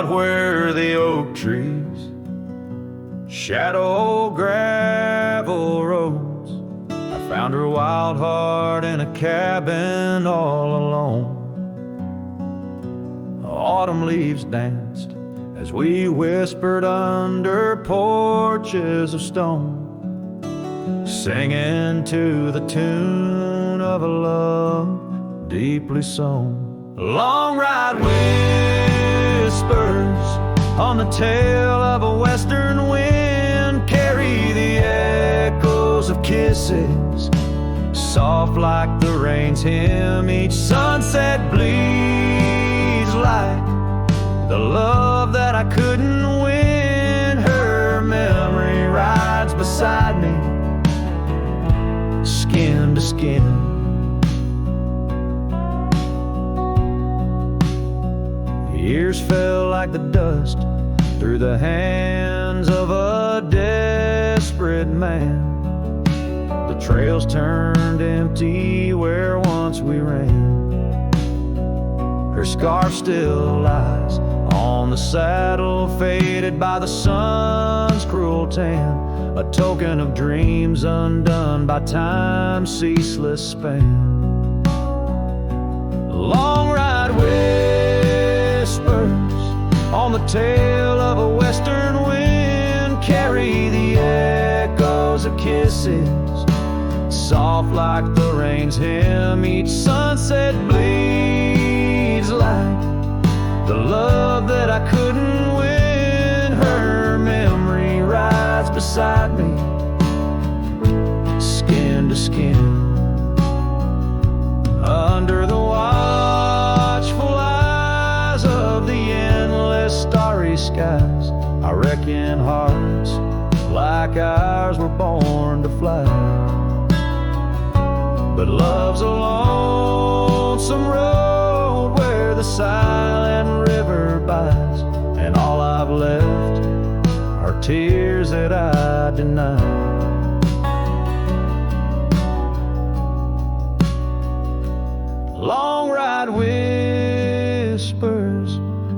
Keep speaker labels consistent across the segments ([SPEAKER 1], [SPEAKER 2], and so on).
[SPEAKER 1] out where the oak trees shadow gravel roads. I found her wild heart in a cabin all alone. Autumn leaves danced as we whispered under porches of stone, singing to the tune of a love deeply sown. Long ride whispers on the tail of a western wind carry the echoes of kisses, soft like the rain's hymn. Each sunset bleeds like the love that I couldn't win. Her memory rides beside me, skin to skin. Years fell like the dust through the hands of a desperate man. The trails turned empty where once we ran. Her scarf still lies on the saddle, faded by the sun's cruel tan, a token of dreams undone by time's ceaseless span. Long ride whispers on the tail of a western wind carry the echoes of kisses, soft like the rain's hymn. Each sunset bleeds like the love that I couldn't win. Her memory rides beside me, skin to skin. Under the watchful eyes of the endless starry skies, I reckon hearts like ours were born to fly. But love's a lonesome road where the silent river bides, and all I've left are tears that I deny. Long ride whispers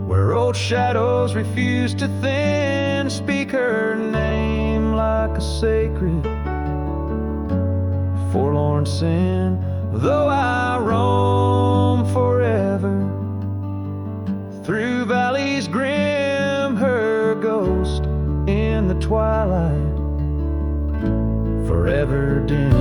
[SPEAKER 1] where old shadows refuse to thin, speak her name like a sacred forlorn sin. Though I roam forever through valleys grim, her ghost in the twilight forever dim.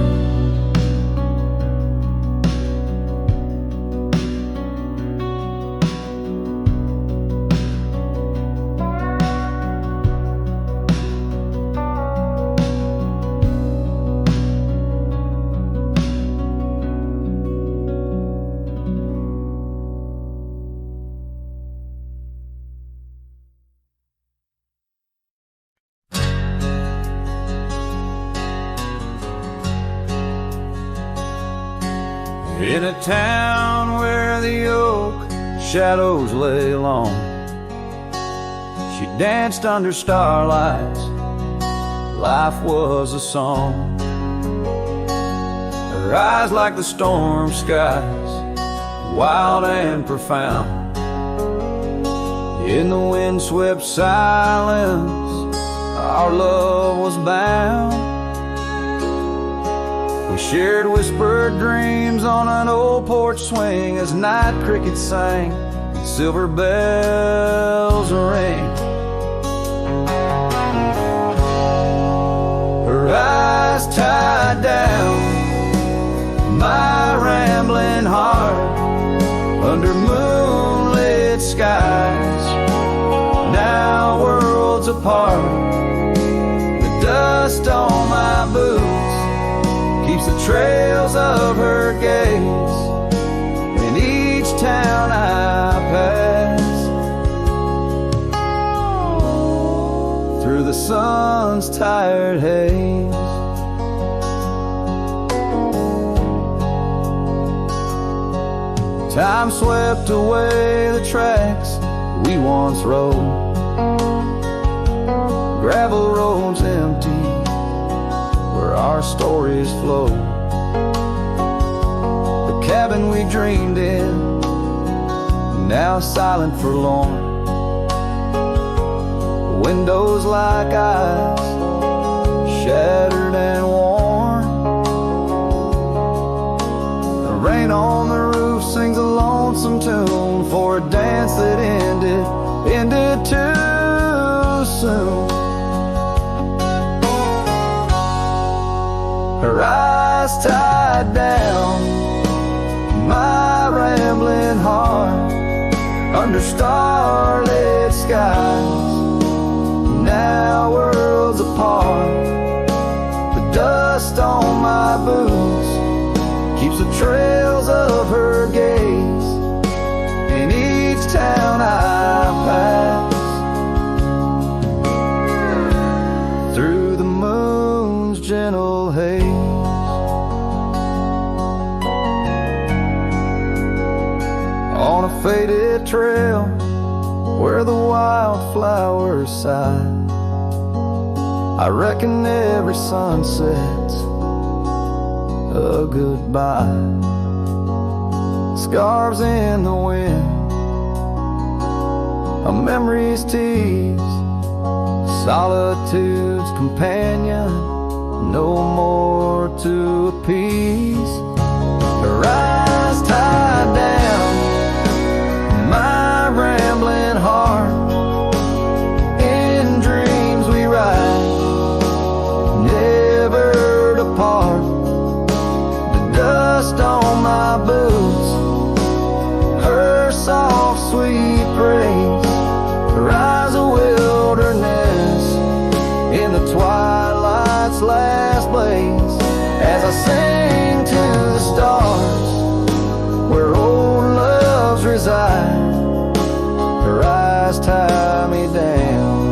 [SPEAKER 1] In a town where the oak shadows lay long, she danced under starlights, life was a song. Her eyes like the storm skies, wild and profound. In the windswept silence, our love was bound. We shared whispered dreams on an old porch swing as night crickets sang and silver bells rang. Her eyes tied down my rambling heart under moonlit skies, now worlds apart. The dust on my boots keeps the trails of her gaze in each town I pass, through the sun's tired haze. Time swept away the tracks we once rode, gravel roads empty where our stories flow. The cabin we dreamed in, now silent forlorn, windows like ice, shattered and worn. The rain on the roof sings a lonesome tune for a dance that ended too soon. Her eyes tied down, my rambling heart under starlit skies, now worlds apart. The dust on my boots keeps the trails of her gaze in each town I pass, through the moon's gentle haze. On a faded trail where the wildflowers sigh, I reckon every sunset's a goodbye. Scarves in the wind, a memory's tease, solitude's companion, no more to appease. Her eyes tied down, my rambling heart, in dreams we ride, never depart. The dust on my boots, her soft sweet praise, her eyes a wilderness in the twilight's last blaze. As I sing to the stars where old loves reside, her eyes tie me down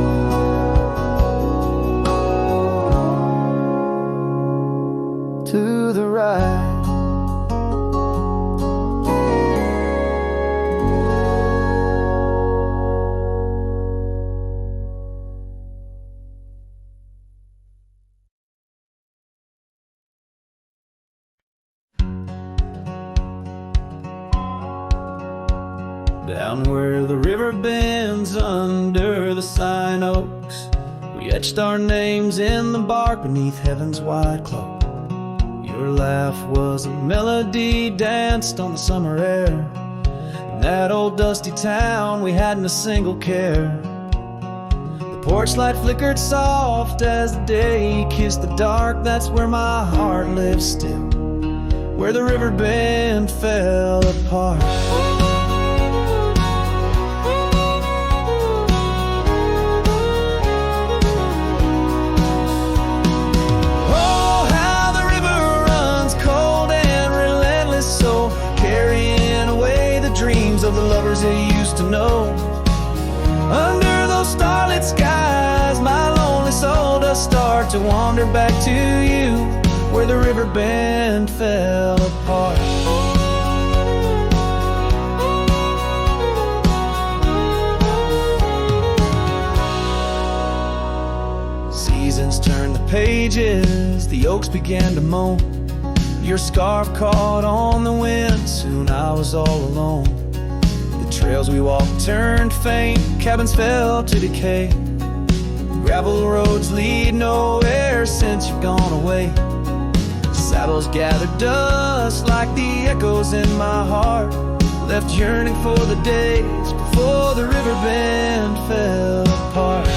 [SPEAKER 1] to the right. Down where the river bends under the sign oaks, we etched our names in the bark beneath heaven's wide cloak. Your laugh was a melody danced on the summer air. In that old dusty town we hadn't a single care. The porch light flickered soft as the day kissed the dark. That's where my heart lives still, where the river bend fell apart. Of the lovers they used to know. Under those starlit skies, my lonely soul does start to wander back to you, where the river bend fell apart. Seasons turned the pages, the oaks began to moan. Your scarf caught on the wind, soon I was all alone. Trails we walked turned faint, cabins fell to decay. Gravel roads lead nowhere since you've gone away. Saddles gathered dust like the echoes in my heart, left yearning for the days before the river bend fell apart.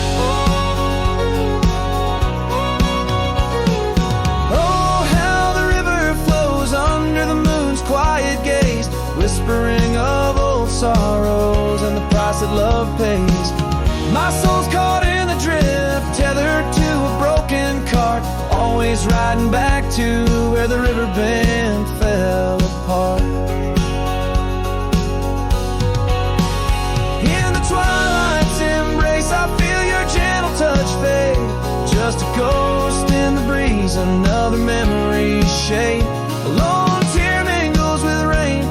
[SPEAKER 1] Oh, how the river flows under the moon's quiet gaze, whispering of old sorrows and the price that love pays. My soul's caught in the drift, tethered to a broken cart, always riding back to where the river bend fell apart. In the twilight's embrace, I feel your gentle touch fade, just a ghost in the breeze, another memory's shade. A lone tear mingles with rain,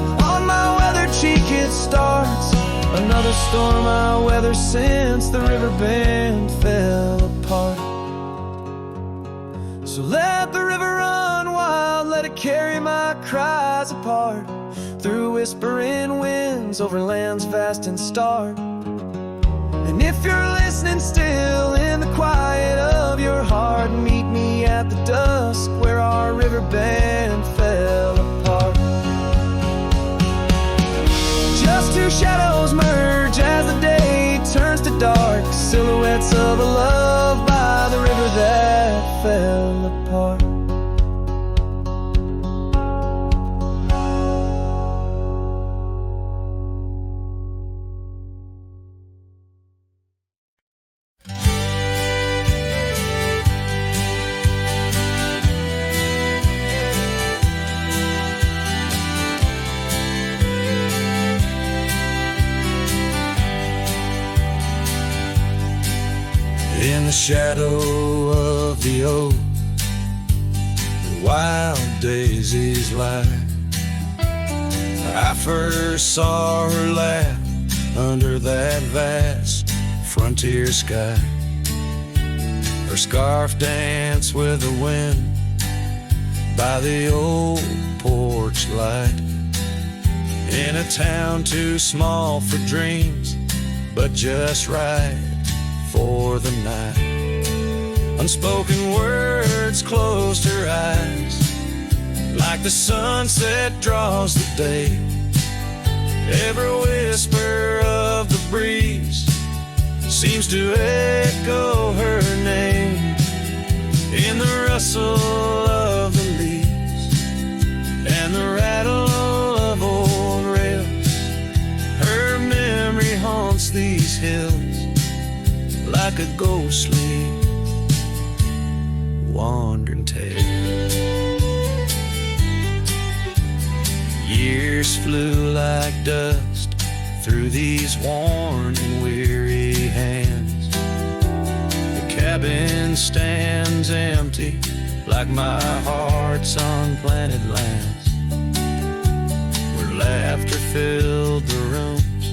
[SPEAKER 1] cheek it starts, another storm I weather since the river bend fell apart. So let the river run wild, let it carry my cries apart, through whispering winds, over lands vast and stark. And if if you're listening still in the quiet of your heart, meet me at the dusk where our river band fell apart. Just two shadows merge as the day turns to dark, silhouettes of a love by the river that fell apart. In the shadow of the oak, the wild daisies lie. I first saw her laugh under that vast frontier sky. Her scarf danced with the wind by the old porch light. In a town too small for dreams, but just right for the night. Unspoken words closed her eyes, like the sunset draws the day. Every whisper of the breeze seems to echo her name. In the rustle of the leaves and the rattle of old rails, her memory haunts these hills like a ghostly wandering tale. Years flew like dust through these worn and weary hands. The cabin stands empty like my heart's unplanted lands, where laughter filled the rooms,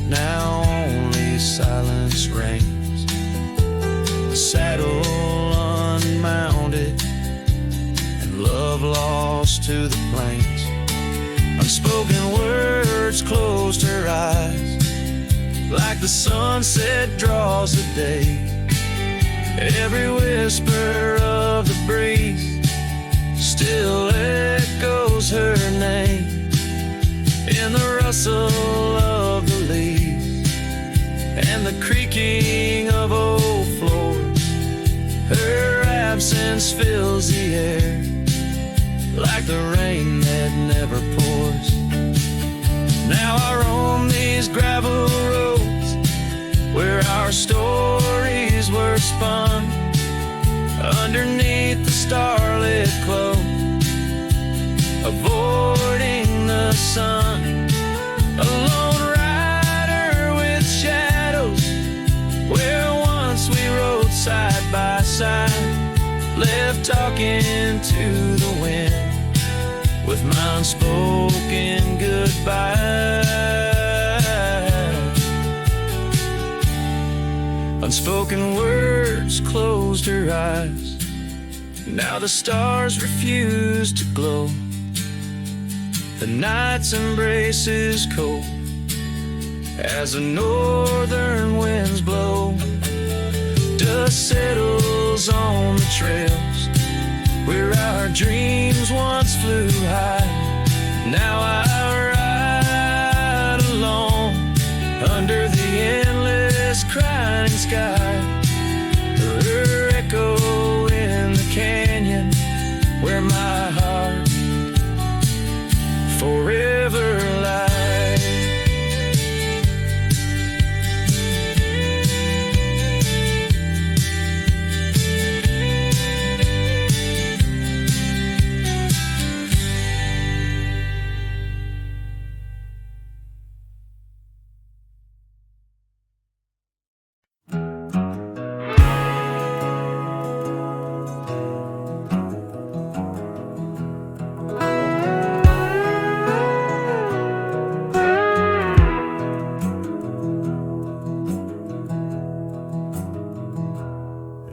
[SPEAKER 1] now only silence reigns. The saddle unmounted and love lost to the plains. Unspoken words closed her eyes, like the sunset draws the day. Every whisper of the breeze still echoes her name. In the rustle of the leaves and the creaking of old floors, her absence fills the air like the rain that never pours. Now I roam these gravel roads where our stories were spun, underneath the starlit cloak, avoiding the sun. A lone rider with shadows, where once we rode side by side, left talking to the wind with my unspoken goodbye. Unspoken words closed her eyes. Now the stars refuse to glow. The night's embrace is cold as the northern winds blow. Dust settles on the trails where our dreams once flew high. Now I ride alone under the endless crying sky. Her echo in the canyon where my heart forever lies.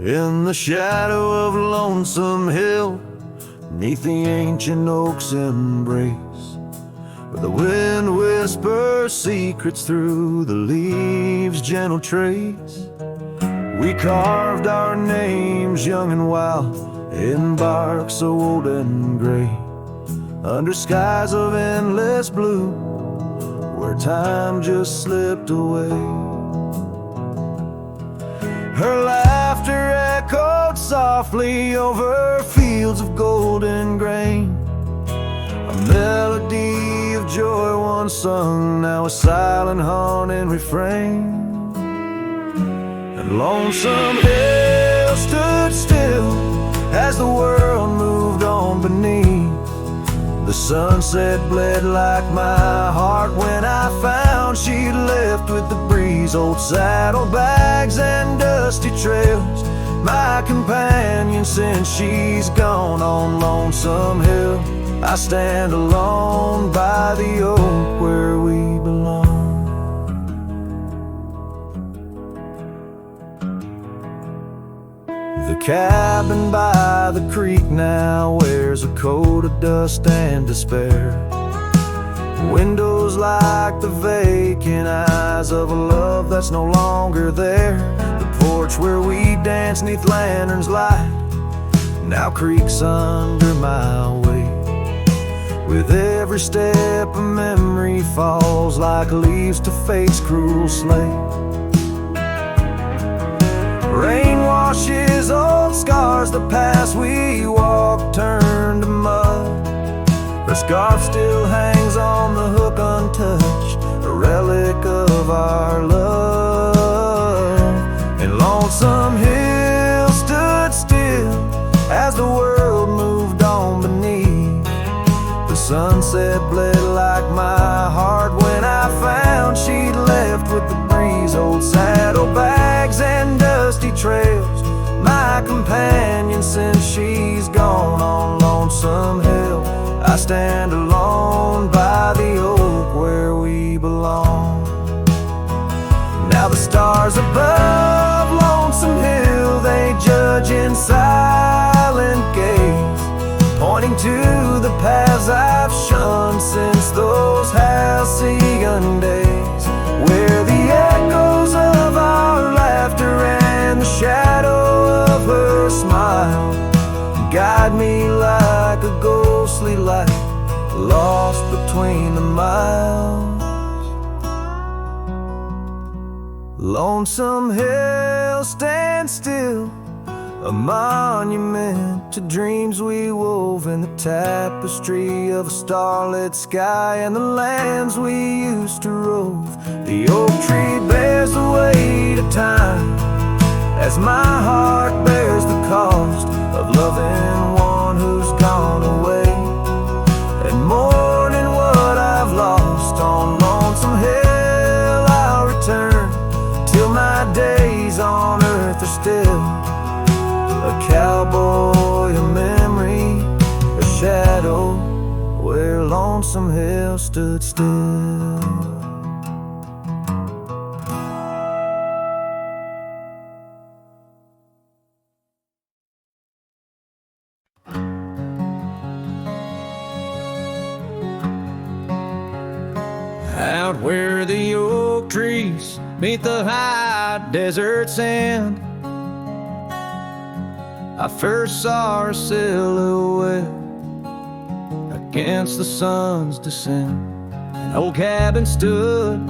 [SPEAKER 1] In the shadow of Lonesome Hill, 'neath the ancient oak's embrace, where the wind whispers secrets through the leaves' gentle trace. We carved our names young and wild in bark so old and gray, under skies of endless blue, where time just slipped away. Her laughter echoed softly over fields of golden grain, a melody of joy once sung, now a silent haunting refrain. And lonesome hill stood still as the world moved on beneath. The sunset bled like my heart when I found she'd left with the breeze. Old saddlebags and dusty trails, my companion since she's gone. On Lonesome Hill I stand alone by the oak where we belong. The cabin by the creek now wears a coat of dust and despair. Windows like the vacant eyes of a love that's no longer there. The porch where we danced 'neath lanterns light now creaks under my weight. With every step a memory falls like leaves to fate's cruel slate. Rain washes old scars, the past we walked turned to mud. Her scarf still hangs on the hook untouched, a relic of our love. And Lonesome Hill stood still as the world moved on beneath. The sunset bled like my heart when I found she'd left with the breeze. Old saddlebags and dusty trails, my companion since she's gone. On Lonesome Hill I stand alone by the oak where we belong. Now the stars above Lonesome Hill, they judge in silent gaze, pointing to the paths I've shunned since those halcyon days, where the echoes of our laughter and the shadow of her smile guide me like a ghostly light lost between the miles. Lonesome Hill stands still, a monument to dreams we wove in the tapestry of a starlit sky and the lands we used to rove. The oak tree bears the weight of time as my heart bears the cost of loving one who's gone away and mourning what I've lost. On Lonesome Hill I'll return till my days on earth are still a cowboy, a memory, a shadow where Lonesome Hill stood still. Out where the oak trees meet the high desert sand, I first saw her silhouette against the sun's descent. An old cabin stood,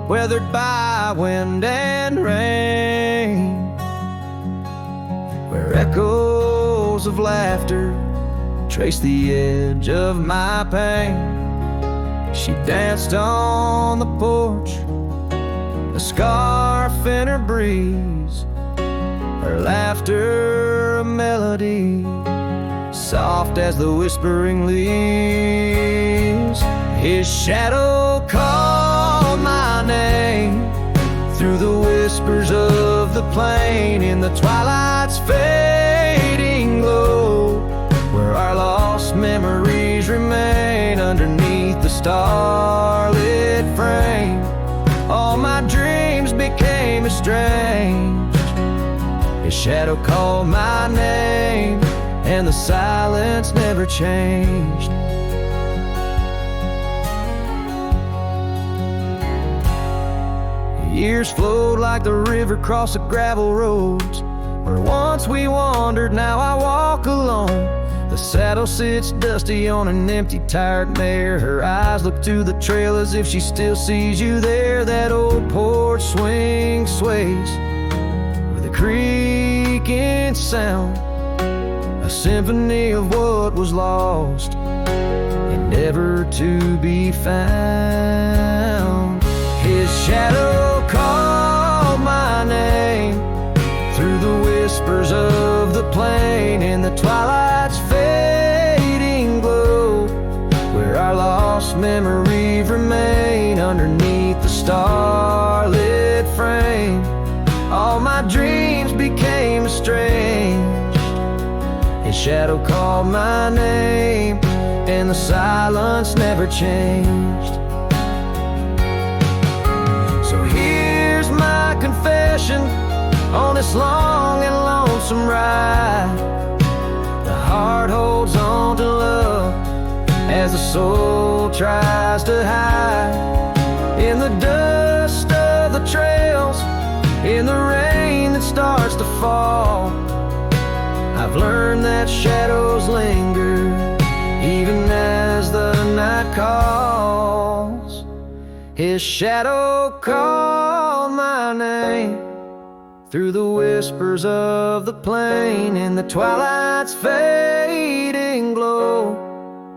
[SPEAKER 1] weathered by wind and rain, where echoes of laughter traced the edge of my pain. She danced on the porch, a scarf in her breeze, her laughter a melody, soft as the whispering leaves. His shadow called my name through the whispers of the plain, in the twilight's fading glow, where our lost memories remain underneath the starlit frame. All my dreams became estranged. His shadow called my name, and the silence never changed. Years flowed like the river across the gravel roads. Where once we wandered, now I walk alone. The saddle sits dusty on an empty, tired mare. Her eyes look to the trail as if she still sees you there. That old porch swing sways with a creaking sound, a symphony of what was lost and never to be found. His shadow called my name through the whispers of the plain, in the twilight's fading glow, where our lost memories remain. Underneath the starlit frame, all my dreams became estranged. His shadow called my name, and the silence never changed. So here's my confession on this long and lonesome ride. The heart holds on to love as the soul tries to hide. In the dust of the trails, in the rain that starts to fall, I've learned that shadows linger even as the night calls. His shadow called my name through the whispers of the plain, in the twilight's fading glow,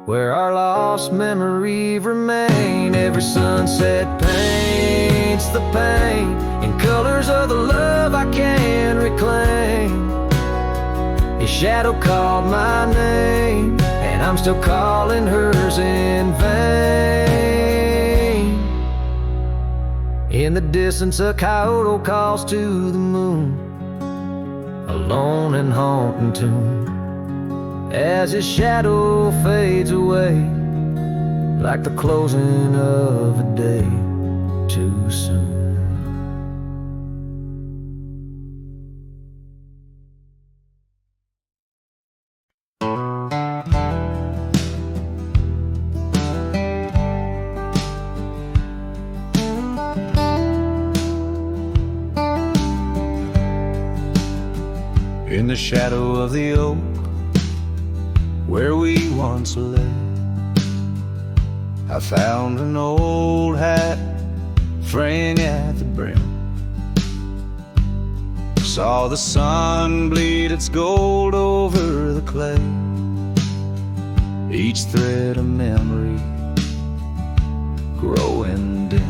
[SPEAKER 1] where our lost memories remain. Every sunset paints the pain in colors of the love I can reclaim. His shadow called my name, and I'm still calling hers in vain. In the distance a coyote calls to the moon, a lone and haunting tune, as his shadow fades away like the closing of a day too soon. In the shadow of the oak where we once lay, I found an old hat fraying at the brim. Saw the sun bleed its gold over the clay, each thread a memory growing dim.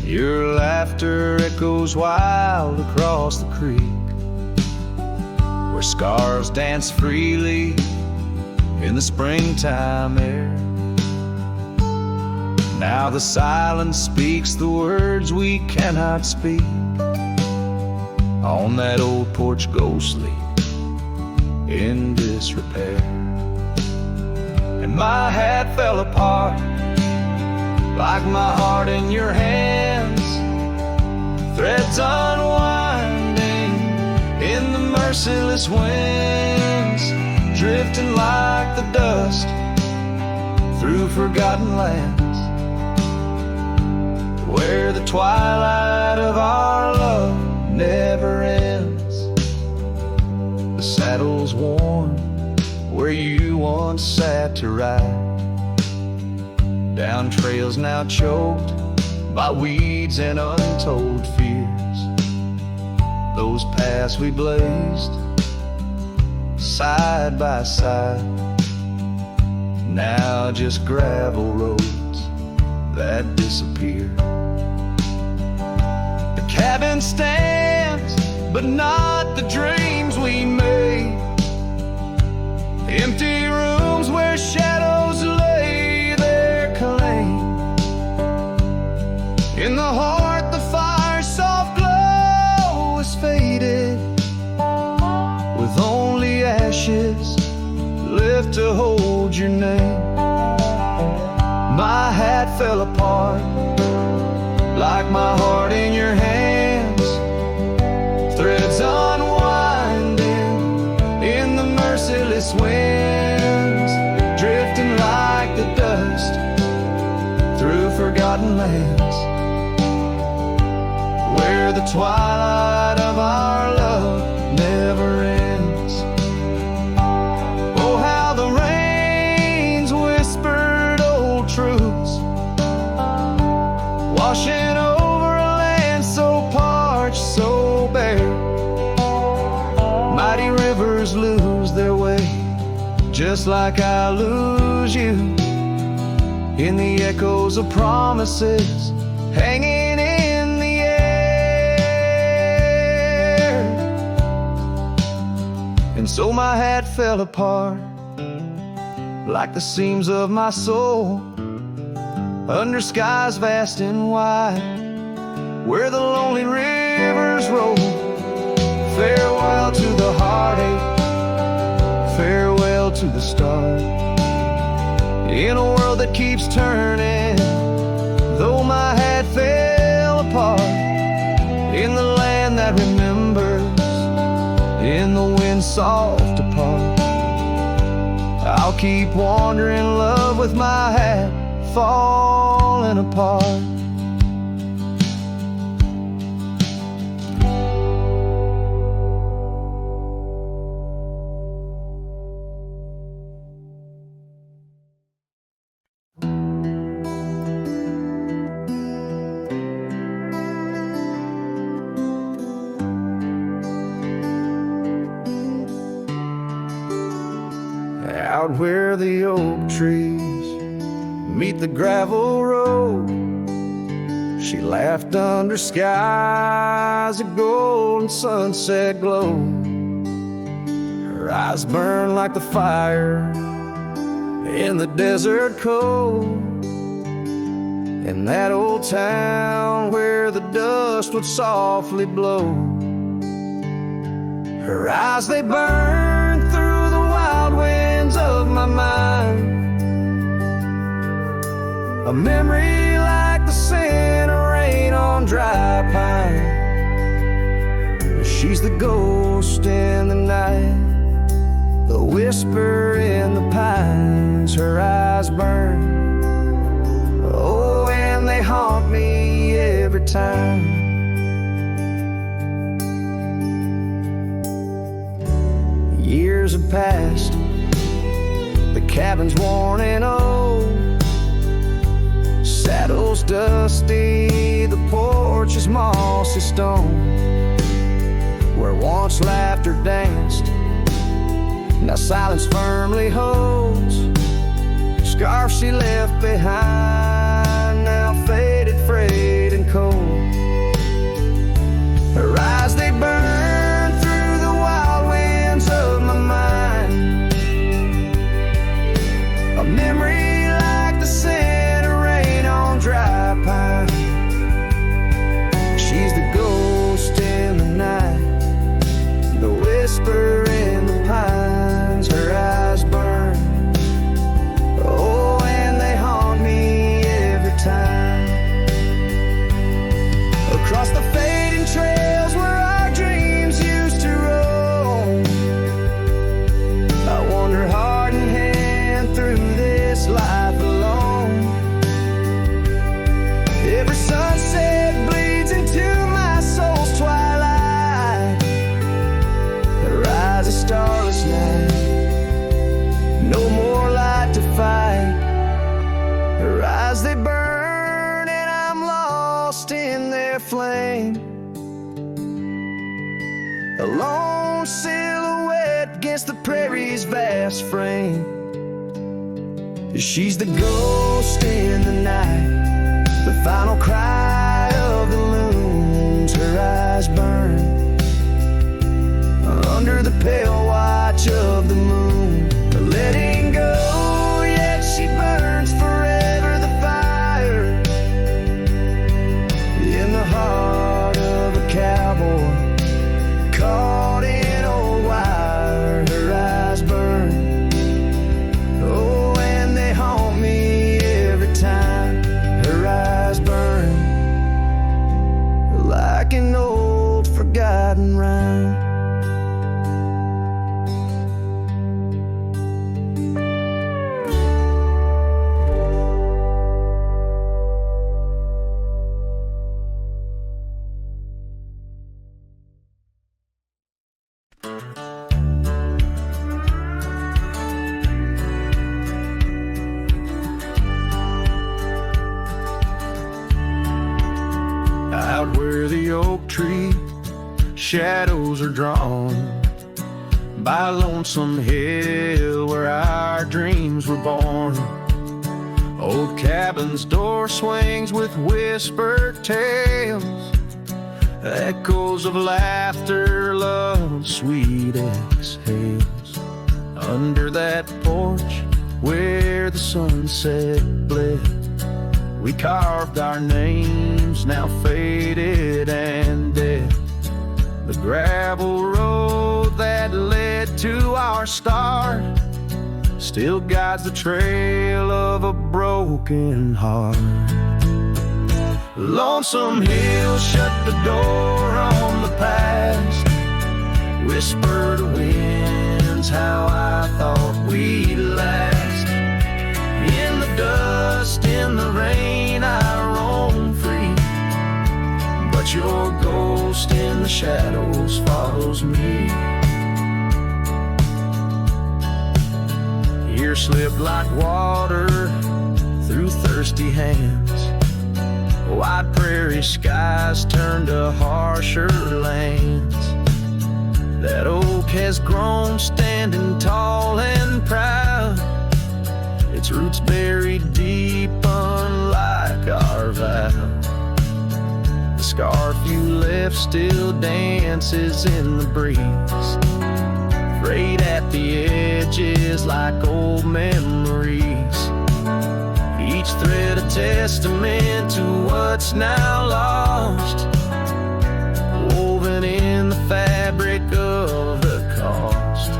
[SPEAKER 1] Your laughter echoes wild across the creek, where scars dance freely in the springtime air. Now the silence speaks the words we cannot speak. On that old porch ghostly in disrepair, and my hat fell apart like my heart in your hands, threads unwinding in the merciless winds, drifting like the dust through forgotten lands, where the twilight of our love never ends. The saddle's worn where you once sat to ride, down trails now choked by weeds and untold fears. Those paths we blazed side by side, now just gravel roads that disappear. The cabin stands, but not the dreams we made. Empty rooms where shadows lay their claim. In the heart the fire's soft glow is faded, with only ashes left to hold your name. My hat fell apart like my heart in your hands, threads unwinding in the merciless winds, drifting like the dust through forgotten lands, where the twilight of our love never ends. Oh, how the rains whispered old truths, washing over a land so parched, so bare. Mighty rivers lose their way, just like I lose you, in the echoes of promises hanging in the air. And so my hat fell apart, like the seams of my soul, under skies vast and wide, where the lonely rivers roll. Farewell to the heartache, farewell to the start, in a world that keeps turning, though my hat fell apart, in the land that remembers, in the wind's soft depart. I'll keep wandering, love, with my hat falling apart. Out where the oak trees meet the gravel road, she laughed under skies of gold and sunset glow. Her eyes burned like the fire in the desert cold, in that old town where the dust would softly blow. Her eyes, they burned through the wild winds of my mind, a memory like the scent of rain on dry pine. She's the ghost in the night, the whisper in the pines. Her eyes burn, oh, and they haunt me every time. Years have passed, the cabin's worn and old, saddle's dusty, the porch is mossy stone, where once laughter danced, now silence firmly holds. Scarf she left behind, now faded, frayed and cold. Her eyes, they burn through the wild winds of my mind, a memory like the scent of rain on dry pine. She's the ghost in the night, the whisper in the pines. Her eyes burn, oh, and they haunt me every time. Across the fading trails where our dreams used to roam, I wander heart in hand through this life alone. Every sunset bleeds into my soul's twilight. There rises a starless night, no more light to fight. Her eyes, they burn, and I'm lost in their flame, a lone silhouette against the prairie's vast frame. She's the ghost in the night, the final cry of the loons. Her eyes burn under the pale watch of the moon, letting go, yet she burns forever. The fire in the heart of a cowboy caught in old wire. Her eyes burn, oh, and they haunt me every time. Her eyes burn like an old tree, shadows are drawn by lonesome hill where our dreams were born. Old cabin's door swings with whispered tales, echoes of laughter, love, sweet exhales. Under that porch where the sunset bled, we carved our names, now faded and dead. The gravel road that led to our start still guides the trail of a broken heart. Lonesome hills shut the door on the past, whisper to winds how I thought we'd last. In the dust, in the rain, I roam free, but your ghost in the shadows follows me. Years slip like water through thirsty hands, wide prairie skies turn to harsher lands. That oak has grown standing tall and proud, its roots buried deep unlike our vow. The scarf you left still dances in the breeze, frayed at the edges like old memories. Each thread a testament to what's now lost, woven in the fabric of the cost.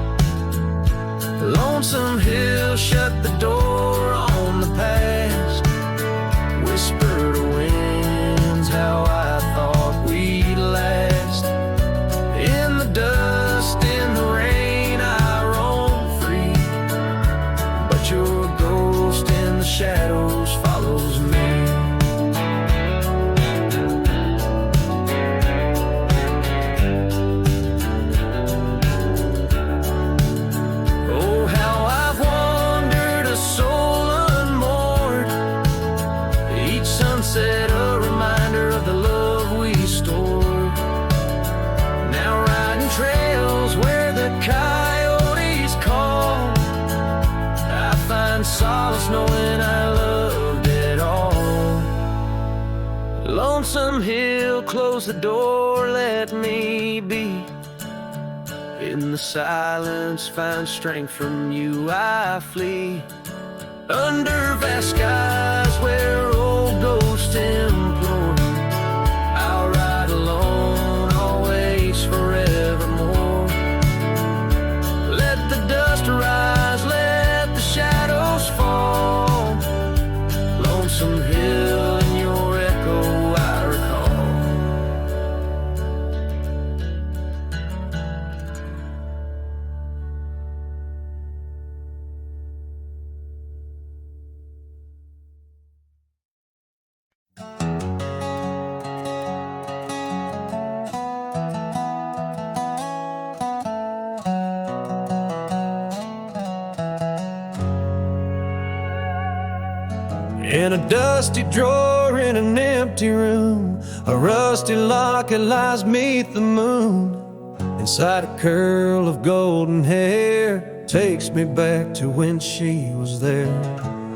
[SPEAKER 1] Lonesome Hill shut the door on the past, whisper to winds how I thought we'd last. In the dust, in the rain, I roam free, but your ghost in the shadows follows me. Oh, how I've wandered, a soul unmoored, each sunset a reminder of the love we stored. Now riding trails where the coyotes call, I find solace knowing I loved it all. Lonesome Hill, close the door, let me be. In the silence, find strength from you, I flee. Under vast skies where old ghosts implore, I'll ride alone, always, forevermore. Let the dust rise, let the shadows fall. Lonesome Hill and your echo I recall. In a dusty drawer in an empty room, a rusty locket lies 'neath the moon. Inside a curl of golden hair takes me back to when she was there.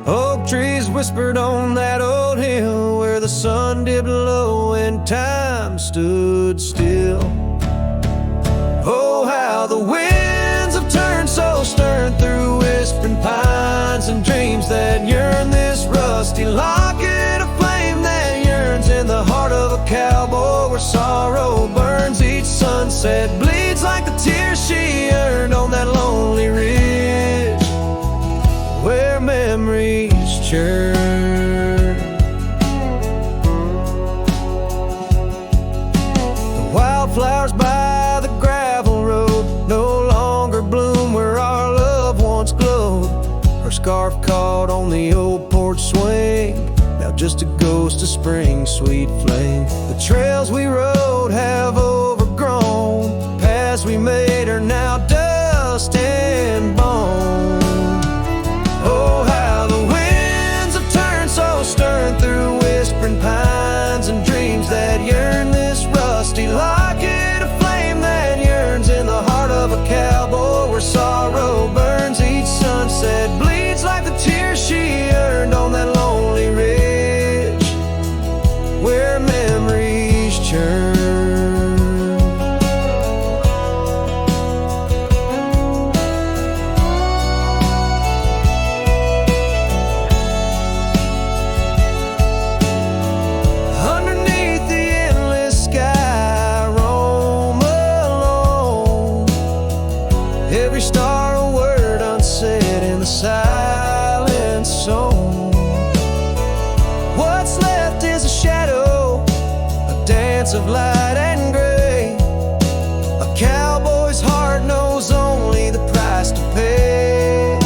[SPEAKER 1] Oak trees whispered on that old hill where the sun dipped low and time stood still. Oh, how the winds have turned so stern through whispering pines and dreams that yearn. This rusty locket, a flame that yearns in the heart of a cowboy where sorrow burns. Each sunset bleeds like the tears she earned on that lonely ridge where memories churn. The wildflowers by the gravel road no longer bloom where our love once glowed. Her scarf caught on the old porch swing, now just a ghost of spring, sweet flame. The trails we rode have overgrown, paths we made are now dust and bone. Oh, how the winds have turned so stern through whispering pines and dreams that yearn. This rusty sown. What's left is a shadow, a dance of light and gray. A cowboy's heart knows only the price to pay.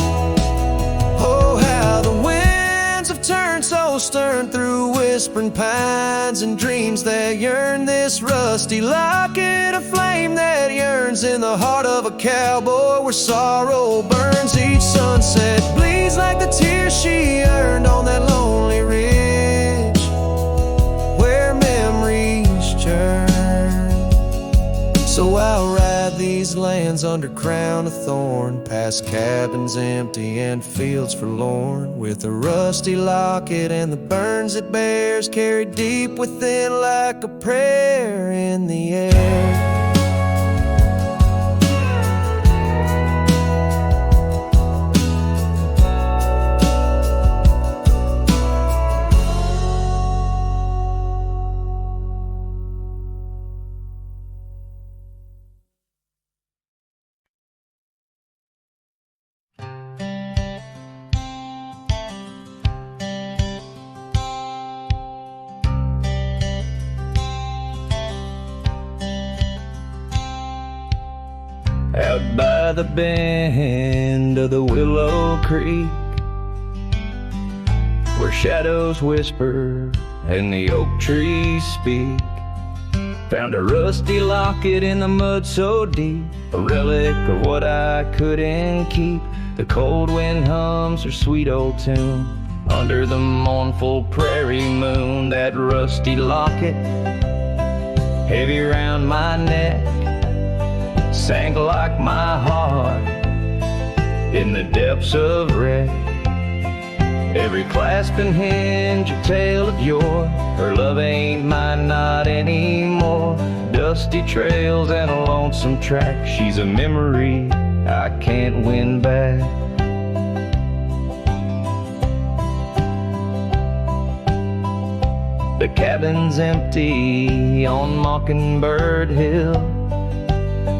[SPEAKER 1] Oh, how the winds have turned so stern through whispering pines and dreams that yearn. This rusty locket, a flame that yearns in the heart of a cowboy where sorrow burns. Each sunset bleeds like the tears she earned on that lonely ridge where memories churn. So I'll ride these lands under crown of thorn, past cabins empty and fields forlorn, with the rusty locket and the burns it bears carried deep within like a prayer in the air. Out by the bend of the Willow Creek, where shadows whisper and the oak trees speak, found a rusty locket in the mud so deep, a relic of what I couldn't keep. The cold wind hums her sweet old tune under the mournful prairie moon. That rusty locket, heavy round my neck, sank like my heart in the depths of wreck. Every clasp and hinge a tale of yore. Her love ain't mine, not anymore. Dusty trails and a lonesome track. She's a memory I can't win back. The cabin's empty on Mockingbird Hill.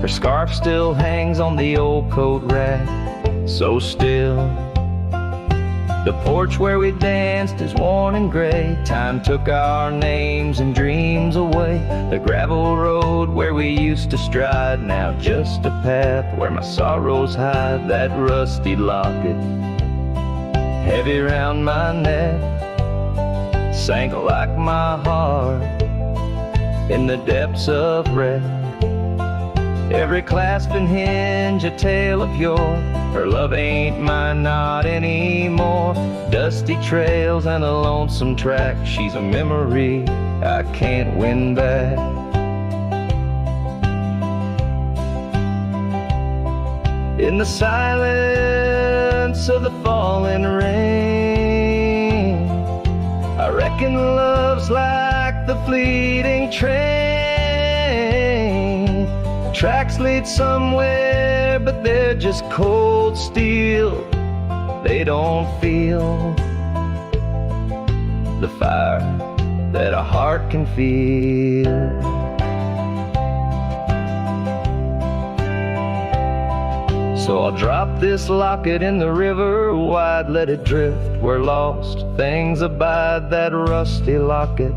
[SPEAKER 1] Her scarf still hangs on the old coat rack, so still. The porch where we danced is worn and gray. Time took our names and dreams away. The gravel road where we used to stride, now just a path where my sorrows hide. That rusty locket, heavy round my neck, sank like my heart in the depths of wreck. Every clasp and hinge a tale of yore. Her love ain't mine, not anymore. Dusty trails and a lonesome track. She's a memory I can't win back. In the silence of the falling rain, I reckon love's like the fleeting train. Tracks lead somewhere, but they're just cold steel. They don't feel the fire that a heart can feel. So I'll drop this locket in the river wide, let it drift where lost things abide. That rusty locket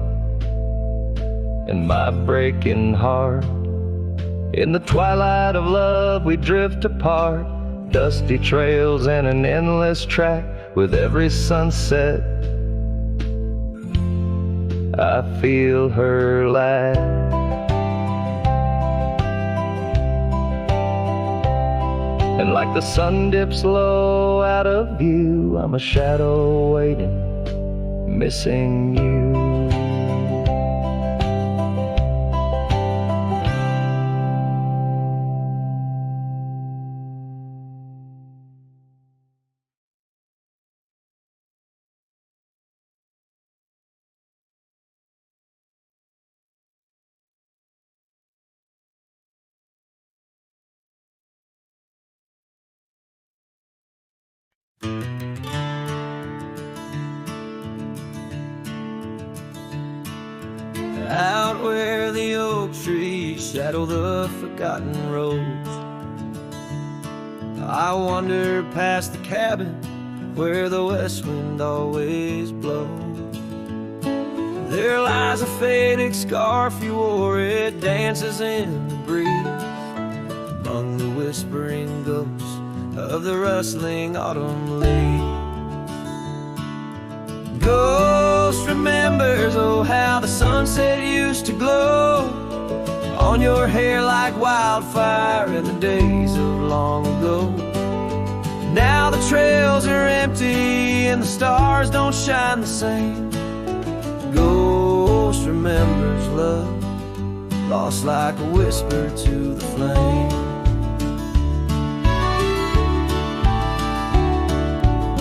[SPEAKER 1] and my breaking heart. In the twilight of love we drift apart. Dusty trails and an endless track. With every sunset I feel her laugh. And like the sun dips low out of view, I'm a shadow waiting, missing you. Out where the oak trees shadow the forgotten roads, I wander past the cabin where the west wind always blows. There lies a faded scarf you wore, it dances in the breeze among the whispering ghosts of the rustling autumn leaves. Ghost remembers, oh how the sunset used to glow on your hair like wildfire in the days of long ago. Now the trails are empty and the stars don't shine the same. Ghost remembers love, lost like a whisper to the flame.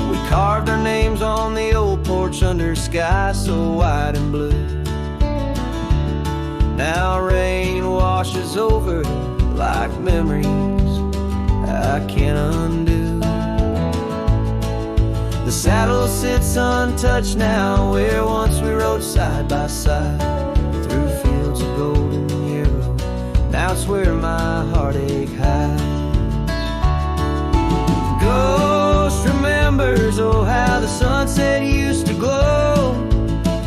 [SPEAKER 1] We carved our names on the old porch under sky so white and blue. Now rain washes over like memories I can't undo. The saddle sits untouched now, where once we rode side by side through fields of golden yarrow. Now it's where my heartache hides. Ghost remembers, oh how the sunset used to glow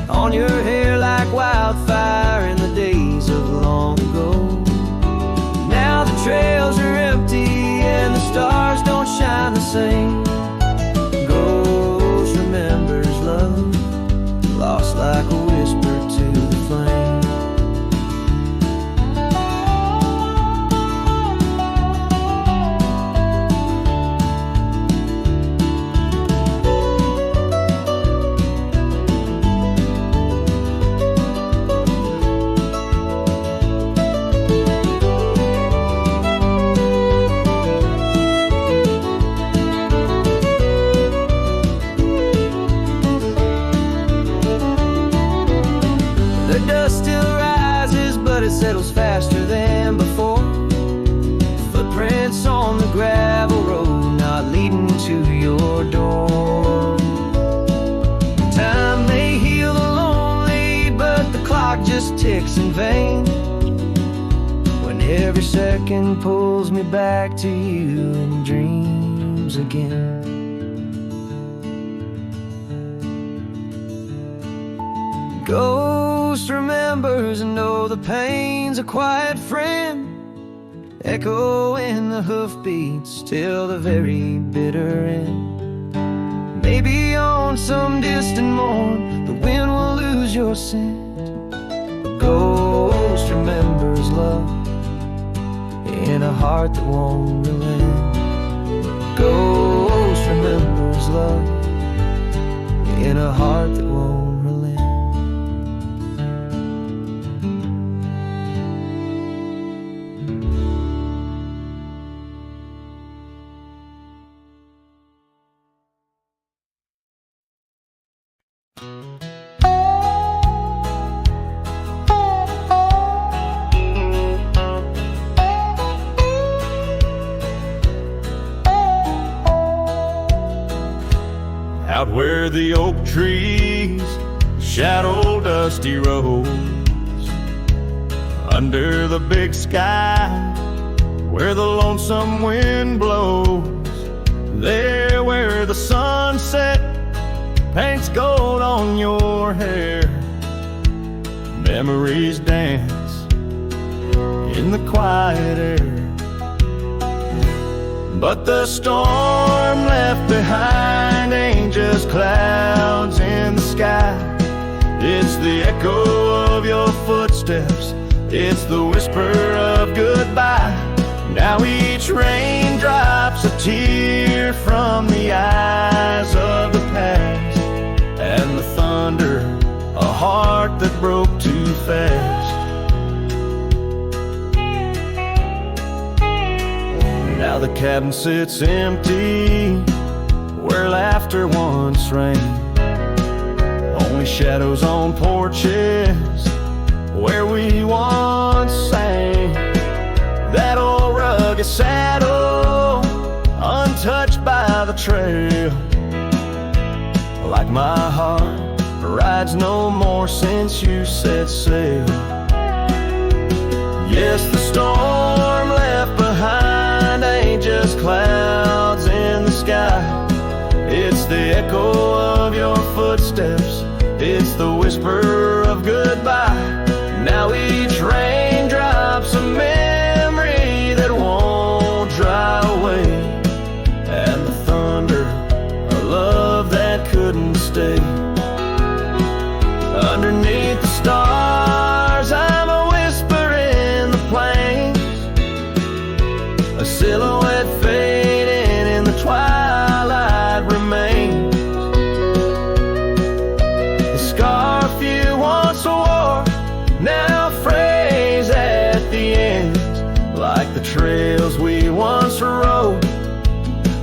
[SPEAKER 1] on your hair like wildfire in the days of long ago. Now the trails are empty and the stars don't shine the same. Ghost remembers love, lost like a whisper to the flame. Settles faster than before. Footprints on the gravel road, not leading to your door. Time may heal the lonely, but the clock just ticks in vain when every second pulls me back to you in dreams again. Ghost remembers and know the pain's a quiet friend, echo in the hoofbeats till the very bitter end. Maybe on some distant morn the wind will lose your scent. Ghost remembers love in a heart that won't relent. Ghost remembers love in a heart that won't relent.
[SPEAKER 2] Out where the oak trees shadow dusty roads, under the big sky where the lonesome wind blows, there where the sunset paints gold on your hair, memories dance in the quiet air. But the storm left behind ain't just clouds in the sky. It's the echo of your footsteps, it's the whisper of goodbye. Now each raindrop's a tear from the eyes of the past, and the thunder, a heart that broke too fast. Now the cabin sits empty where laughter once rang, only shadows on porches where we once sang. That old rugged saddle untouched by the trail, like my heart rides no more since you set sail. Yes, the storm left behind ain't just clouds in the sky, it's the echo of your footsteps, it's the whisper of goodbye. Now each raindrop's a memory that won't dry away, and the thunder, a love that couldn't stay. Underneath the stars, I'm a whisper in the plains, a silhouette fading in the twilight remains. The scarf you once wore now frays at the ends, like the trails we once rode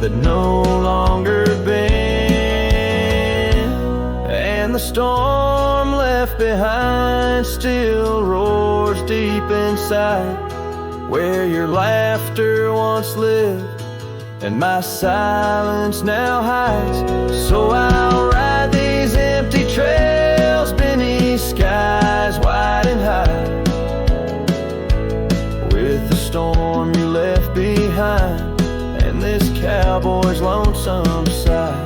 [SPEAKER 2] that no longer bend. And the storm left behind still roars deep inside, where your laughter once lived and my silence now hides. So I'll ride these empty trails beneath skies wide and high, with the storm you left behind and this cowboy's lonesome sigh.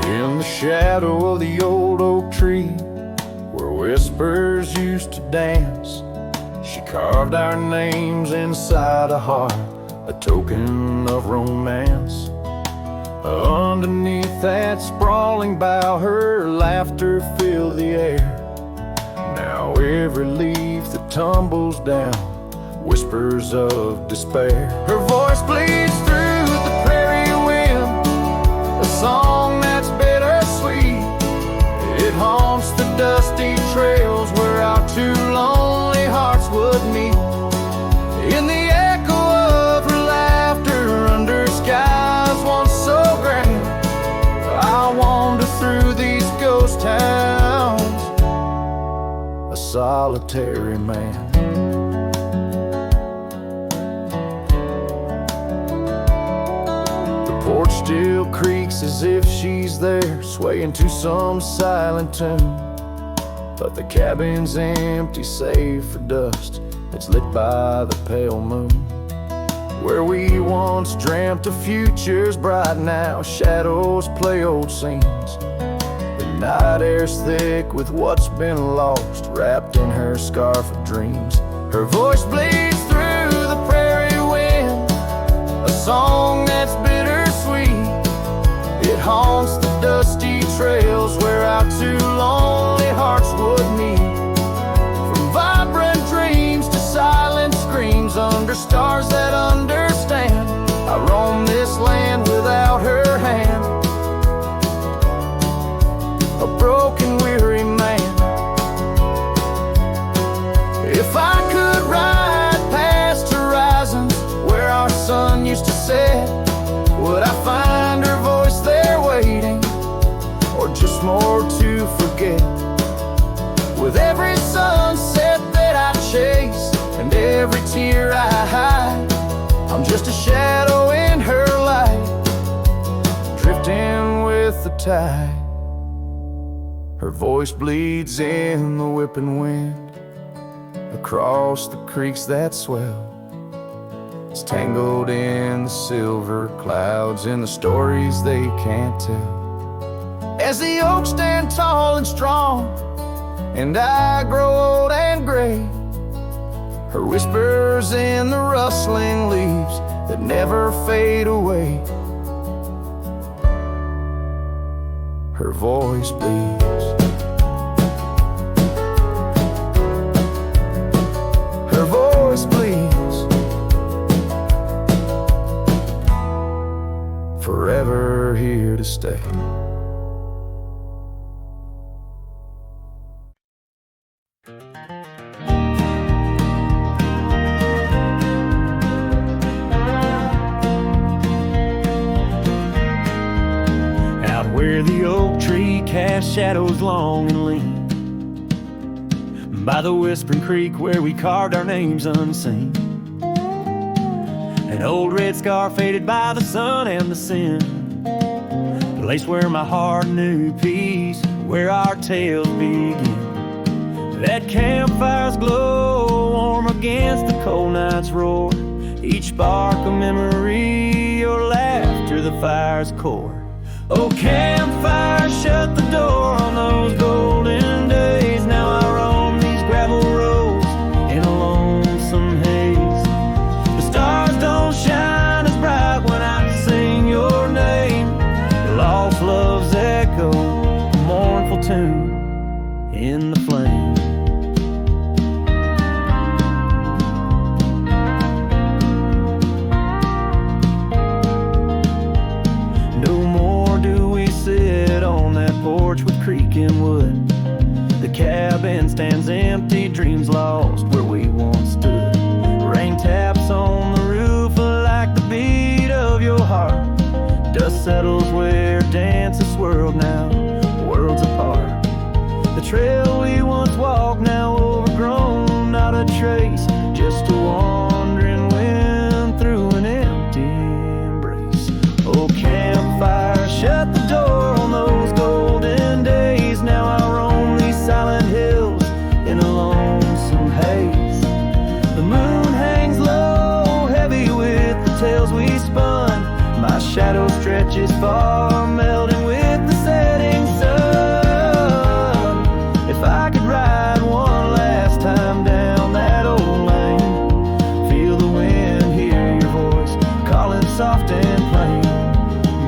[SPEAKER 2] In the shadow of the old oak tree, where whispers used to dance, she carved our names inside a heart, a token of romance. Underneath that sprawling bough, her laughter filled the air. Now every leaf that tumbles down whispers of despair. Her voice bleeds through the prairie wind, a song that's bittersweet. It haunts the dusty trails where our two lonely hearts would meet. In the echo of her laughter under skies once so grand, I'll wander through these ghost towns, a solitary man. The porch still creaks as if she's there, swaying to some silent tune. But the cabin's empty save for dust that's lit by the pale moon. Where we once dreamt of futures bright, now shadows play old scenes. The night air's thick with what's been lost, wrapped in her scarf of dreams. Her voice bleeds through the prairie wind, a song that's bittersweet. It haunts the dusty trails where our two lonely hearts would meet. From vibrant dreams to silent screams under stars that understand, I roam this land without her hand, a broken, weary man. If I could ride past horizons where our sun used to set, would I find her voice there waiting, or just more to forget? With every sunset that I chase and every tear I hide, I'm just a shadow in her light, drifting with the tide. Her voice bleeds in the whipping wind, across the creeks that swell. It's tangled in the silver clouds, in the stories they can't tell. As the oaks stand tall and strong, and I grow old and gray, her whispers in the rustling leaves that never fade away. Her voice bleeds. Her voice bleeds, forever here to stay.
[SPEAKER 1] Out where the oak tree casts shadows long and lean,
[SPEAKER 2] by the whispering creek where we carved our names unseen. An old red scar faded by the sun and the sin, place where my heart knew peace, where our tales begin. That campfire's glow, warm against the cold night's roar, each spark a memory, your laughter the fire's core. Oh, campfire, shut the door on those golden days. Now I roam these gravel roads in a lonesome haze. The stars don't shine as bright when I sing your name. Lost love's echo, a mournful tune in the flame. Porch with creaking wood, the cabin stands empty, dreams lost where we once stood. Rain taps on the roof like the beat of your heart. Dust settles where dances swirled, now worlds apart. The trail we once walked, now overgrown, not a trace, just a wandering wind through an empty embrace. Oh, campfire, shut the door on those golden days. Now I roam these silent hills in a lonesome haze. The moon hangs low, heavy with the tales we spun. My shadow stretches far, melting with the setting sun. If I could ride one last time down that old lane, feel the wind, hear your voice calling soft and plain.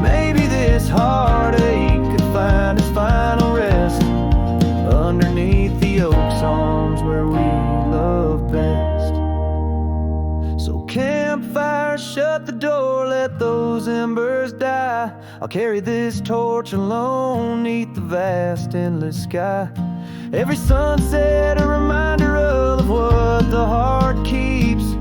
[SPEAKER 2] Maybe this heartache could find its final rest underneath the oak's arms where we love best. So campfire, shut the door, let those embers die. I'll carry this torch alone neath the vast endless sky. Every sunset a reminder of what the heart keeps,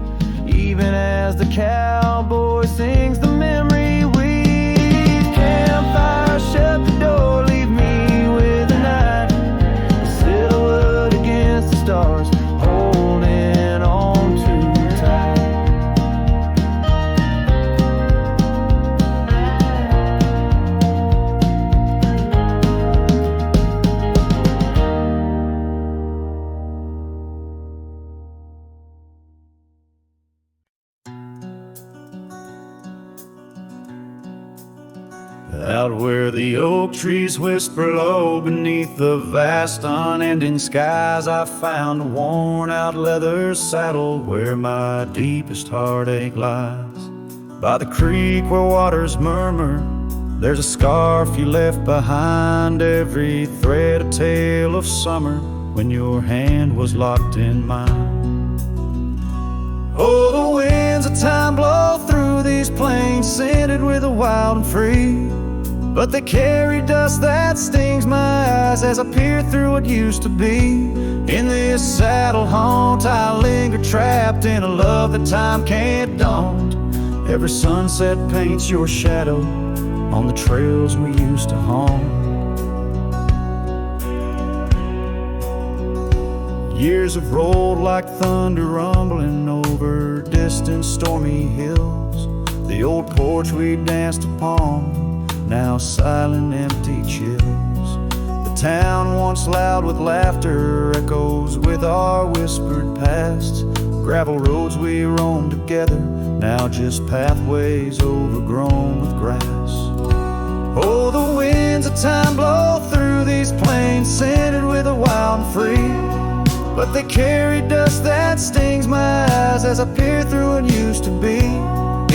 [SPEAKER 2] even as the cowboy sings the memory weaves. Campfire, shut the door, leave me with the night, a silhouette against the stars, holding on too tight.
[SPEAKER 1] Out where the oak trees whisper low beneath the vast unending skies, I found a worn out leather saddle where my deepest heartache lies. By the creek where waters murmur, there's a scarf you left behind, every thread a tale of summer when your hand was locked in mine. Oh, the winds of time blow through these plains, scented with the wild and free, but they carry dust that stings my eyes as I peer through what used to be. In this saddle haunt I linger, trapped in a love that time can't daunt. Every sunset paints your shadow on the trails we used to haunt. Years have rolled like thunder rumbling over distant stormy hills. The old porch we danced upon, now silent, empty chills. The town once loud with laughter echoes with our whispered past. Gravel roads we roamed together, now just pathways overgrown with grass. Oh, the winds of time blow through these plains, scented with the wild and free, but they carry dust that stings my eyes as I peer through what used to be.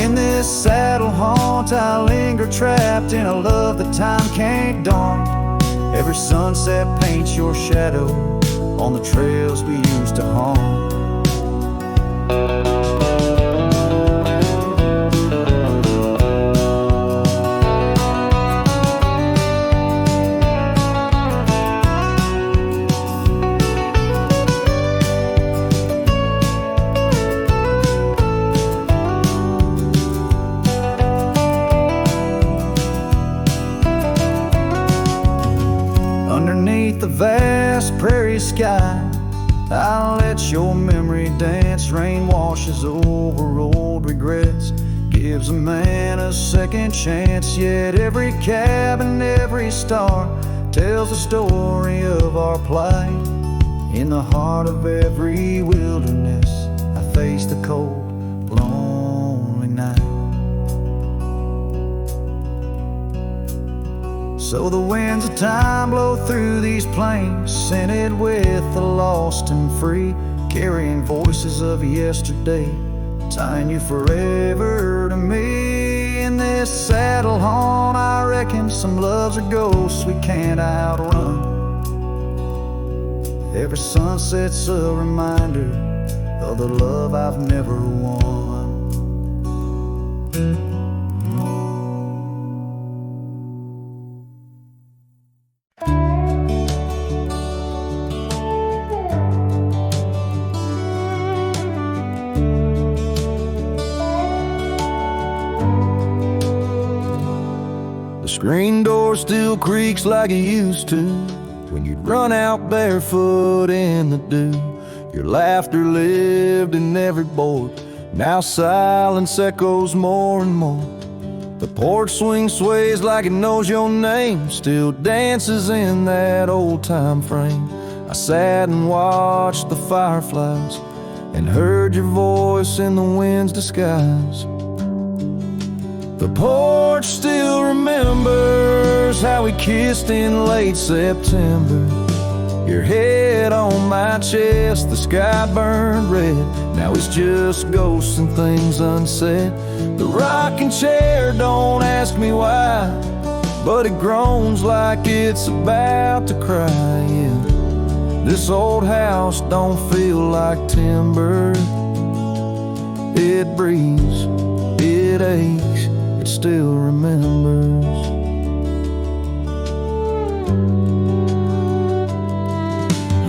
[SPEAKER 1] In this saddle haunt I linger, trapped in a love that time can't daunt. Every sunset paints your shadow on the trails we used to haunt. Underneath the vast prairie sky, your memory dance. Rain washes over old regrets, gives a man a second chance. Yet every cabin, every star tells the story of our plight. In the heart of every wilderness, I face the cold, lonely night. So the winds of time blow through these plains, scented with the lost and free, carrying voices of yesterday, tying you forever to me. In this saddle haunt, I reckon some loves are ghosts we can't outrun. Every sunset's a reminder of the love I've never won.
[SPEAKER 2] Screen door still creaks like it used to when you'd run out barefoot in the dew. Your laughter lived in every board. Now silence echoes more and more. The porch swing sways like it knows your name, still dances in that old-time frame. I sat and watched the fireflies and heard your voice in the wind's disguise. The porch still remembers how we kissed in late September. Your head on my chest, the sky burned red. Now it's just ghosts and things unsaid. The rocking chair, don't ask me why, but it groans like it's about to cry. Yeah. This old house don't feel like timber. It breathes, it aches, it still remembers.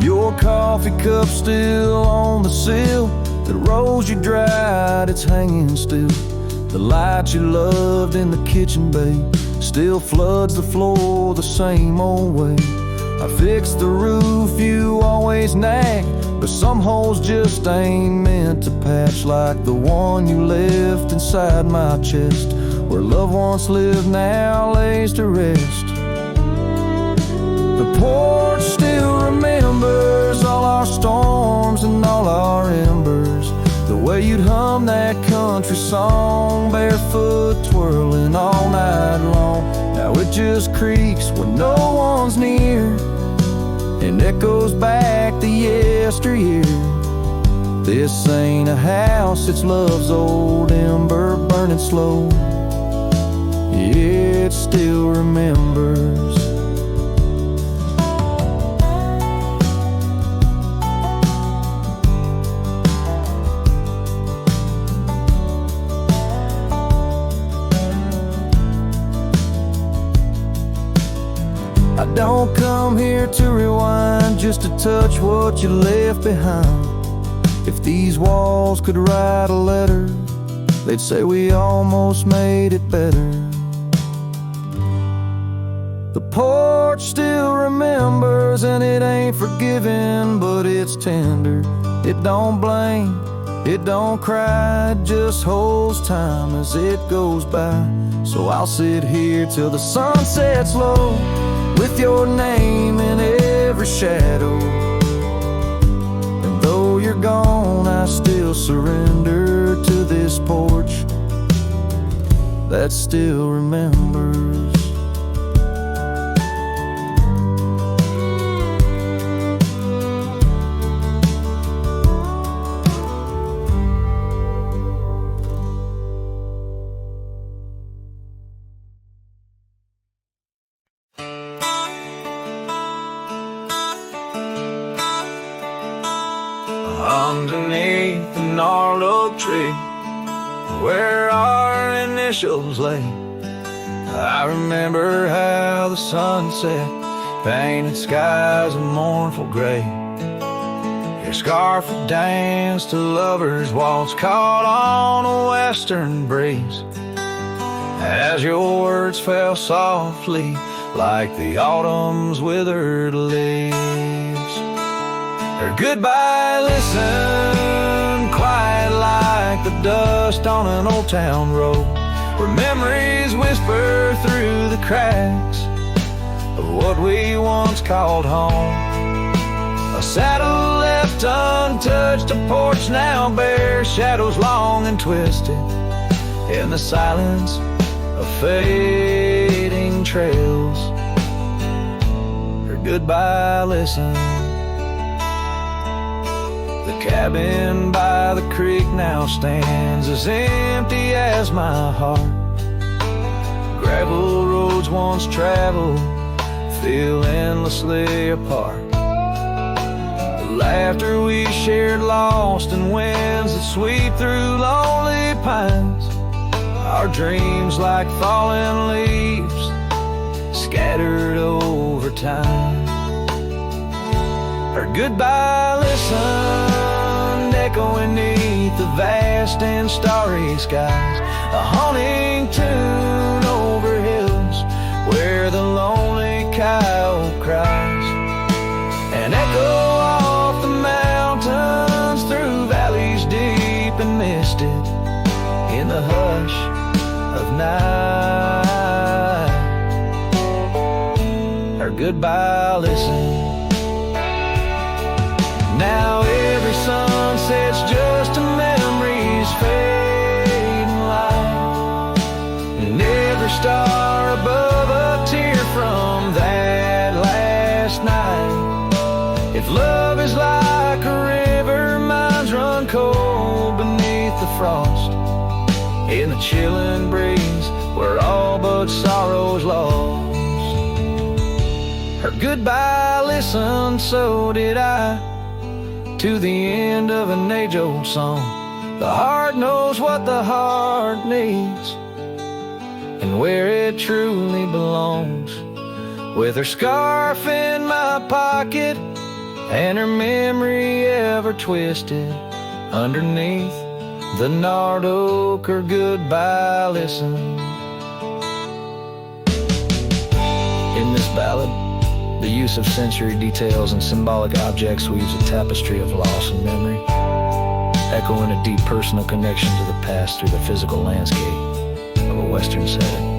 [SPEAKER 2] Your coffee cup still on the sill. The rose you dried, it's hanging still. The light you loved in the kitchen bay still floods the floor the same old way. I fixed the roof, you always nag, but some holes just ain't meant to patch, like the one you left inside my chest, where love once lived now lays to rest. The porch still remembers all our storms and all our embers, the way you'd hum that country song, barefoot twirling all night long. Now it just creaks when no one's near and echoes back to yesteryear. This ain't a house, it's love's old ember burning slow. It still remembers. I don't come here to rewind, just to touch what you left behind. If these walls could write a letter, they'd say we almost made it better. The porch still remembers, and it ain't forgiving, but it's tender. It don't blame, it don't cry, it just holds time as it goes by. So I'll sit here till the sun sets low, with your name in every shadow. And though you're gone, I still surrender to this porch that still remembers. Underneath the gnarled oak tree, where our initials lay, I remember how the sunset painted skies a mournful gray. Your scarf would dance to lovers' waltz caught on a western breeze, as your words fell softly like the autumn's withered leaves.
[SPEAKER 1] Goodbye, listen, quiet like the dust on an old town road, where memories whisper through the cracks of what we once called home. A saddle left untouched, a porch now bare, shadows long and twisted in the silence of fading trails. Or goodbye, listen. The cabin by the creek now stands as empty as my heart. Gravel roads once traveled feel endlessly apart. The laughter we shared lost in winds that sweep through lonely pines. Our dreams like fallen leaves scattered over time. Our goodbye listened, echoing neath the vast and starry skies. A haunting tune over hills where the lonely coyote cries. An echo off the mountains through valleys deep and misted in the hush of night. Our goodbye listen. Now every sunset's just a memory's fading light, and every star above a tear from that last night. If love is like a river, mine's run cold beneath the frost, in the chilling breeze where all but sorrow's lost. Her goodbye listened, so did I, to the end of an age-old song. The heart knows what the heart needs and where it truly belongs. With her scarf in my pocket and her memory ever twisted underneath the gnarled oak, her goodbye listen. In this ballad, the use of sensory details and symbolic objects weaves a tapestry of loss and memory, echoing a deep personal connection to the past through the physical landscape of a Western setting.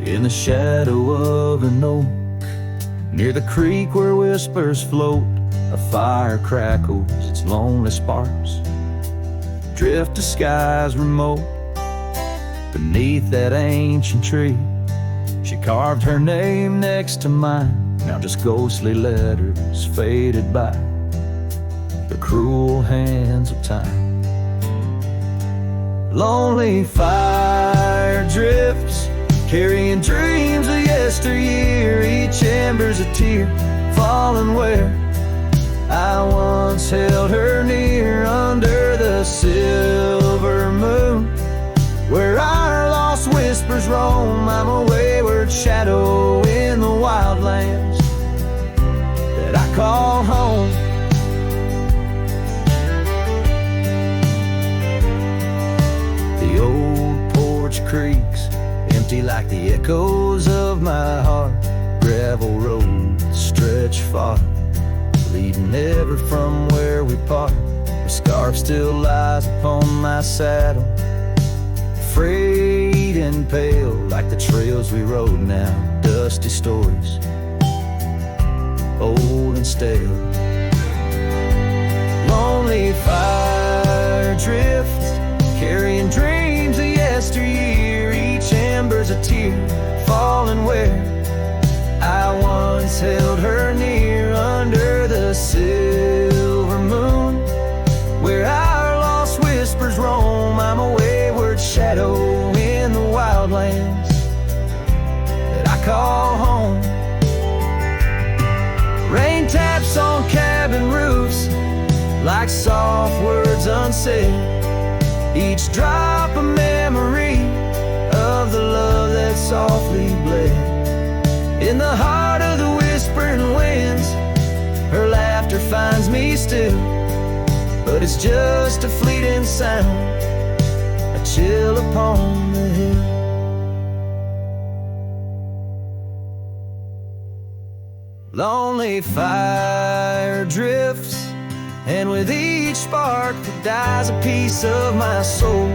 [SPEAKER 1] In the shadow of an oak, near the creek where whispers float, a fire crackles its lonely sparks, drift to skies remote. Beneath that ancient tree, she carved her name next to mine, now just ghostly letters faded by the cruel hands of time. Lonely fire drifts, carrying dreams of yesteryear. Each ember's a tear falling where I once held her near, under the silver moon where our lost whispers roam. I'm a wayward shadow in the wildlands that I call home. The old porch creaks empty like the echoes of my heart. Gravel roads stretch far, leading ever from where we part. The scarf still lies upon my saddle, frayed and pale like the trails we rode now. Dusty stories, old and stale. Lonely fire drifts, carrying dreams of yesteryear. Each ember's a tear falling where I once held her near, under the silver moon where our lost whispers roam. I'm a wayward shadow in the wildlands that I call home. Rain taps on cabin roofs like soft words unsaid, each drop a memory of the love that softly bled. In the heart of the whispering winds, still, but it's just a fleeting sound, a chill upon the hill. Lonely fire drifts, and with each spark that dies a piece of my soul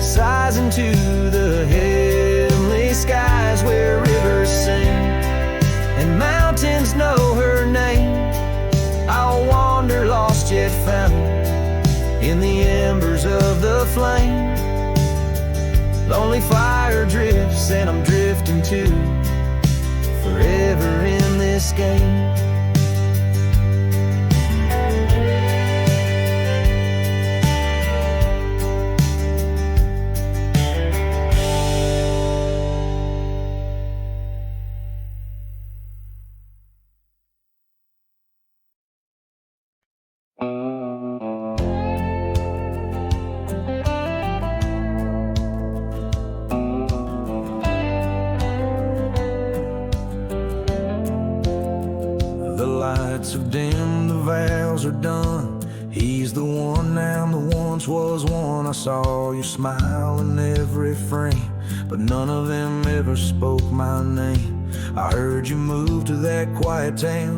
[SPEAKER 1] sighs into the heavenly skies where rivers sing and mountains know her name. I'll wander lost yet found in the embers of the flame. Lonely fire drifts and I'm drifting too, forever in this game. Have dimmed, the vows are done. He's the one now, the once was one. I saw your smile in every frame, but none of them ever spoke my name. I heard you move to that quiet town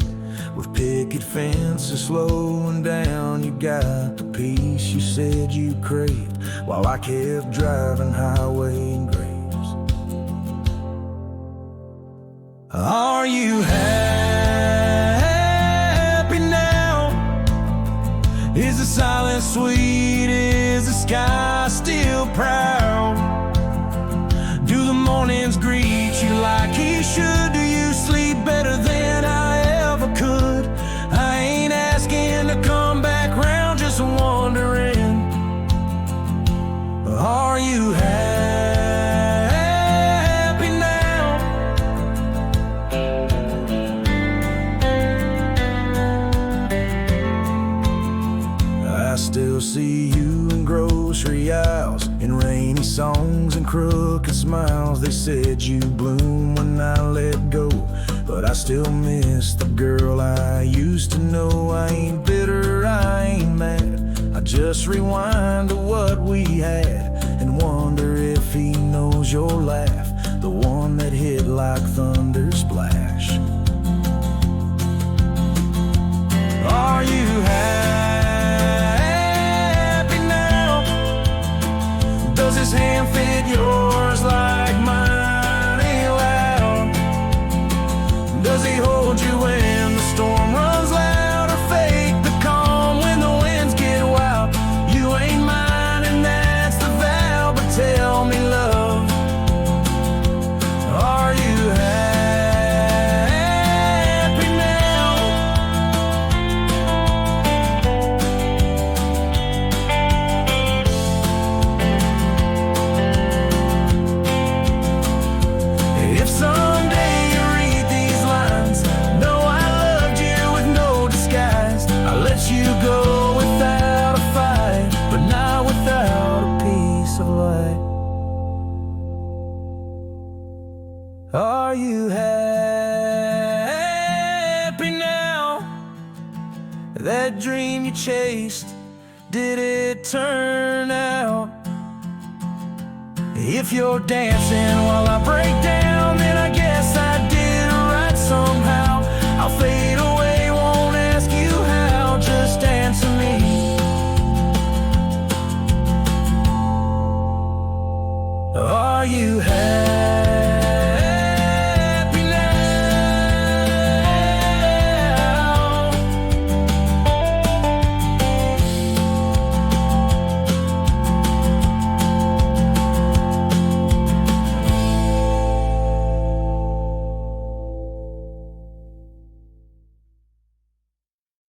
[SPEAKER 1] with picket fences slowing down. You got the peace you said you craved while I kept driving highway graves. Are you happy now? Is the silence sweet? Is the sky still proud? Do the mornings greet you like he should? Do you sleep better than I ever could? I ain't asking to come back round, just wondering, are you happy now? I still see you in grocery aisles, in rainy songs and crooked smiles. They said you bloom when I let go, but I still miss the girl I used to know. I ain't bitter, I ain't mad, I just rewind to what we had and wonder if he knows your laugh, the one that hit like thunder splash. Are you happy now? Does his hand fit yours like mine ain't loud? Does he hold you when the storm runs loud, or fake the calm when the winds get wild? You ain't mine and that's the vow, but tell me, love, are you happy now? If someday you read these lines, know I loved you with no disguise. I let you go without a fight, but not without a piece of light. Are you happy now? That dream you chased, did it turn out? If you're dancing while I break down, then I guess I did right somehow. I'll fade away, won't ask you how, just answer me. Are you happy?